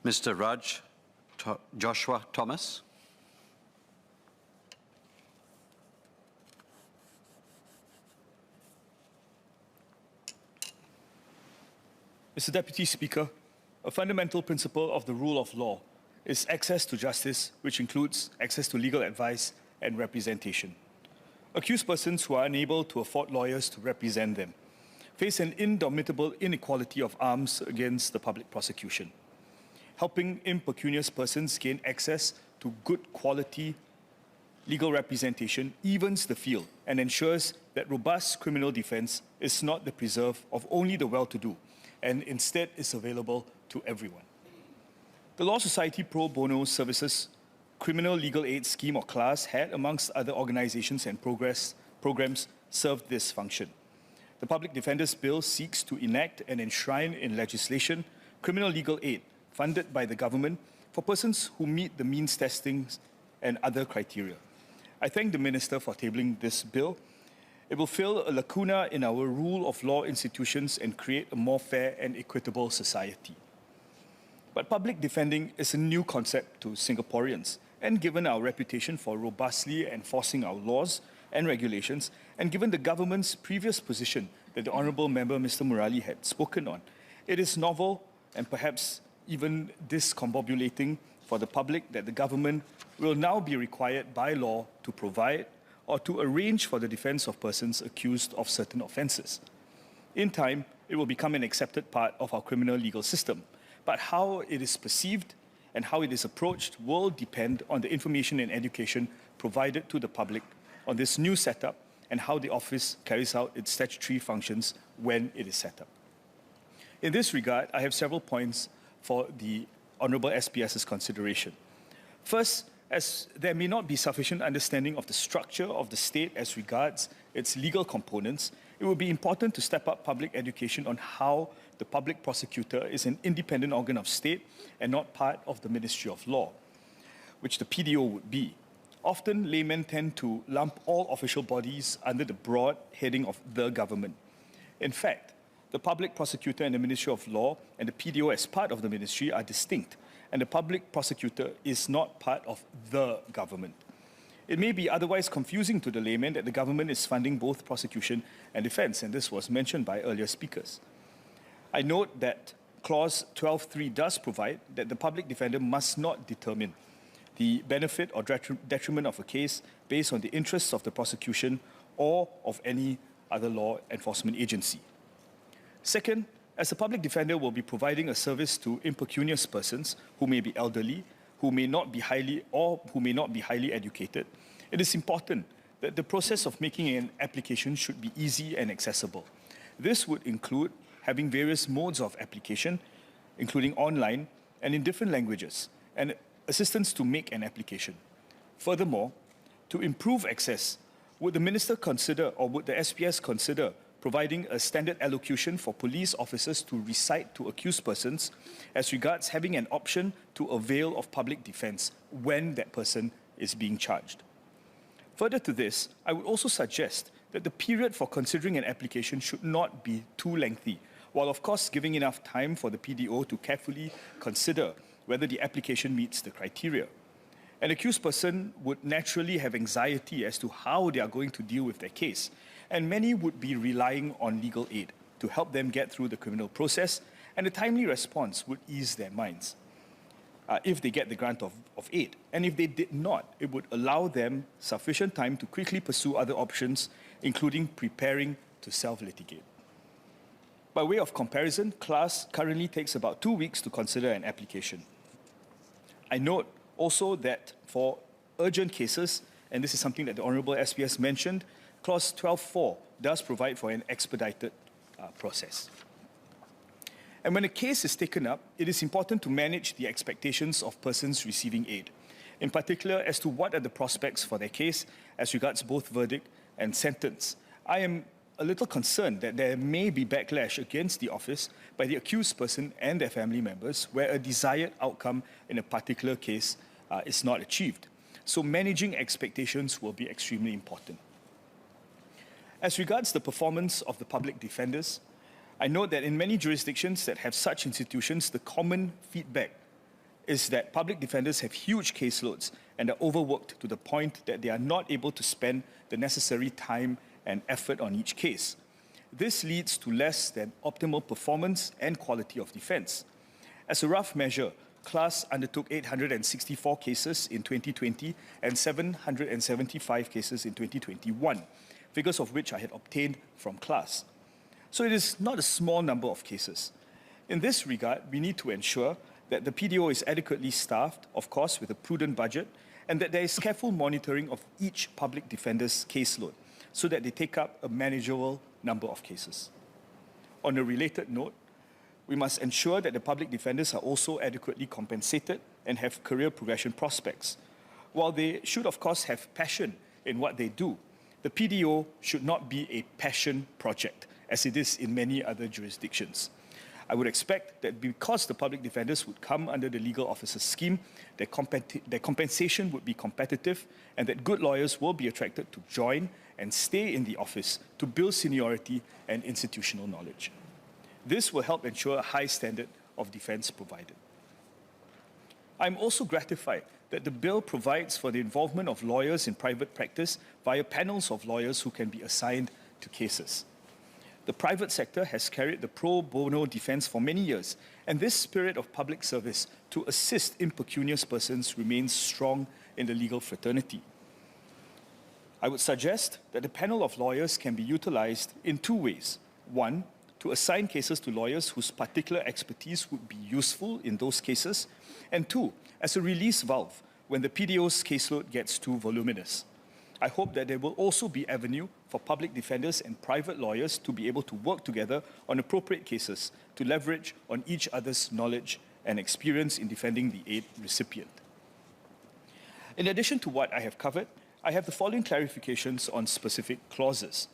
Mr. Joshua Thomas. Mr. Deputy Speaker, a fundamental principle of the rule of law is access to justice, which includes access to legal advice and representation. Accused persons who are unable to afford lawyers to represent them face an indomitable inequality of arms against the public prosecution. Helping impecunious persons gain access to good quality legal representation evens the field and ensures that robust criminal defense is not the preserve of only the well-to-do, and instead is available to everyone. The Law Society Pro Bono Services Criminal Legal Aid Scheme or CLAS had, amongst other organizations and programs, served this function. The Public Defenders Bill seeks to enact and enshrine in legislation criminal legal aid funded by the government for persons who meet the means testing and other criteria. I thank the Minister for tabling this bill. It will fill a lacuna in our rule of law institutions and create a more fair and equitable society. But public defending is a new concept to Singaporeans, and given our reputation for robustly enforcing our laws and regulations, and given the government's previous position that the Honourable Member Mr. Murali had spoken on, it is novel and perhaps even discombobulating for the public that the government will now be required by law to provide or to arrange for the defence of persons accused of certain offences. In time, it will become an accepted part of our criminal legal system, but how it is perceived and how it is approached will depend on the information and education provided to the public on this new setup and how the office carries out its statutory functions when it is set up. In this regard, I have several points for the Honourable SPS's consideration. First, as there may not be sufficient understanding of the structure of the state as regards its legal components, it will be important to step up public education on how the public prosecutor is an independent organ of state and not part of the Ministry of Law, which the PDO would be. Often, laymen tend to lump all official bodies under the broad heading of the government. In fact, the public prosecutor and the Ministry of Law and the PDO as part of the ministry are distinct, and the public prosecutor is not part of the government. It may be otherwise confusing to the layman that the government is funding both prosecution and defence, and this was mentioned by earlier speakers. I note that Clause 12.3 does provide that the public defender must not determine the benefit or detriment of a case based on the interests of the prosecution or of any other law enforcement agency. Second, as a public defender will be providing a service to impecunious persons who may be elderly, who may not be highly educated, it is important that the process of making an application should be easy and accessible. This would include having various modes of application, including online and in different languages, and assistance to make an application. Furthermore, to improve access, would the Minister consider, or would the SPS consider, providing a standard allocution for police officers to recite to accused persons as regards having an option to avail of public defence when that person is being charged? Further to this, I would also suggest that the period for considering an application should not be too lengthy, while of course giving enough time for the PDO to carefully consider whether the application meets the criteria. An accused person would naturally have anxiety as to how they are going to deal with their case, and many would be relying on legal aid to help them get through the criminal process, and a timely response would ease their minds if they get the grant of aid. And if they did not, it would allow them sufficient time to quickly pursue other options, including preparing to self-litigate. By way of comparison, CLAS currently takes about 2 weeks to consider an application. I note also that for urgent cases, and this is something that the Honourable SPS mentioned, Clause 12.4 does provide for an expedited process. And when a case is taken up, it is important to manage the expectations of persons receiving aid, in particular as to what are the prospects for their case as regards both verdict and sentence. I am a little concerned that there may be backlash against the office by the accused person and their family members where a desired outcome in a particular case is not achieved. So managing expectations will be extremely important. As regards the performance of the public defenders, I note that in many jurisdictions that have such institutions, the common feedback is that public defenders have huge caseloads and are overworked to the point that they are not able to spend the necessary time and effort on each case. This leads to less than optimal performance and quality of defense. As a rough measure, CLAS undertook 864 cases in 2020 and 775 cases in 2021, figures of which I had obtained from CLAS. So it is not a small number of cases. In this regard, we need to ensure that the PDO is adequately staffed, of course, with a prudent budget, and that there is careful monitoring of each public defender's caseload so that they take up a manageable number of cases. On a related note, we must ensure that the public defenders are also adequately compensated and have career progression prospects. While they should, of course, have passion in what they do, the PDO should not be a passion project, as it is in many other jurisdictions. I would expect that because the public defenders would come under the legal officers scheme, their compensation would be competitive and that good lawyers will be attracted to join and stay in the office to build seniority and institutional knowledge. This will help ensure a high standard of defense provided. I'm also gratified that the bill provides for the involvement of lawyers in private practice via panels of lawyers who can be assigned to cases. The private sector has carried the pro bono defense for many years, and this spirit of public service to assist impecunious persons remains strong in the legal fraternity. I would suggest that the panel of lawyers can be utilized in two ways. One, to assign cases to lawyers whose particular expertise would be useful in those cases, and two, as a release valve when the PDO's caseload gets too voluminous. I hope that there will also be avenue for public defenders and private lawyers to be able to work together on appropriate cases to leverage on each other's knowledge and experience in defending the aid recipient. In addition to what I have covered, I have the following clarifications on specific clauses.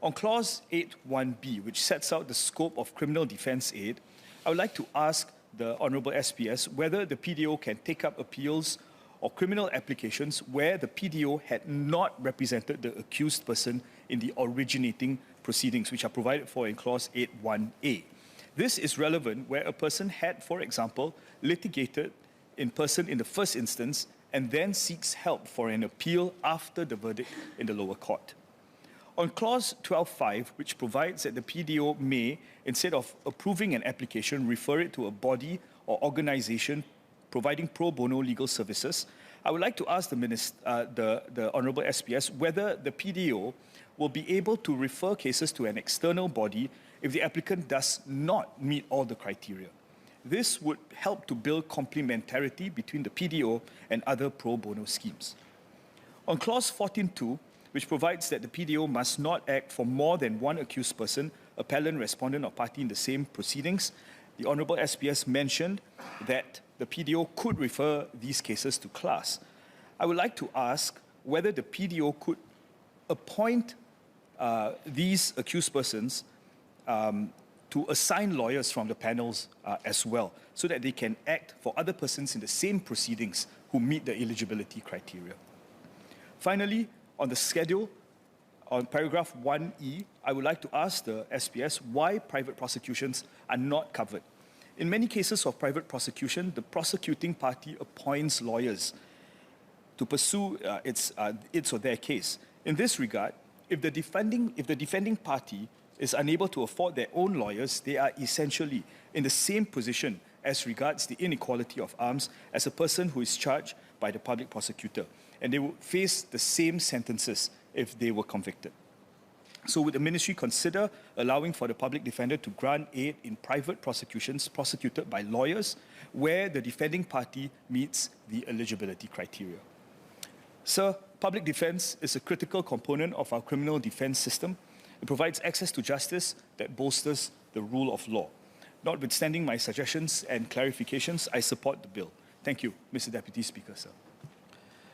On Clause 8.1b, which sets out the scope of criminal defense aid, I would like to ask the Honourable SPS whether the PDO can take up appeals or criminal applications where the PDO had not represented the accused person in the originating proceedings, which are provided for in Clause 8.1a. This is relevant where a person had, for example, litigated in person in the first instance and then seeks help for an appeal after the verdict in the lower court. On Clause 12.5, which provides that the PDO may, instead of approving an application, refer it to a body or organization providing pro bono legal services, I would like to ask the Honourable SPS whether the PDO will be able to refer cases to an external body if the applicant does not meet all the criteria. This would help to build complementarity between the PDO and other pro bono schemes. On Clause 14.2, which provides that the PDO must not act for more than one accused person, appellant, respondent, or party in the same proceedings, the Honourable SPS mentioned that the PDO could refer these cases to CLAS. I would like to ask whether the PDO could appoint these accused persons to assign lawyers from the panels as well, so that they can act for other persons in the same proceedings who meet the eligibility criteria. Finally, on the schedule, on paragraph 1E, I would like to ask the SPS why private prosecutions are not covered. In many cases of private prosecution, the prosecuting party appoints lawyers to pursue its or their case. In this regard, if the defending party is unable to afford their own lawyers, they are essentially in the same position as regards the inequality of arms as a person who is charged by the public prosecutor, and they would face the same sentences if they were convicted. So would the ministry consider allowing for the public defender to grant aid in private prosecutions prosecuted by lawyers where the defending party meets the eligibility criteria? Sir, public defense is a critical component of our criminal defense system. It provides access to justice that bolsters the rule of law. Notwithstanding my suggestions and clarifications, I support the bill. Thank you, Mr. Deputy Speaker, sir.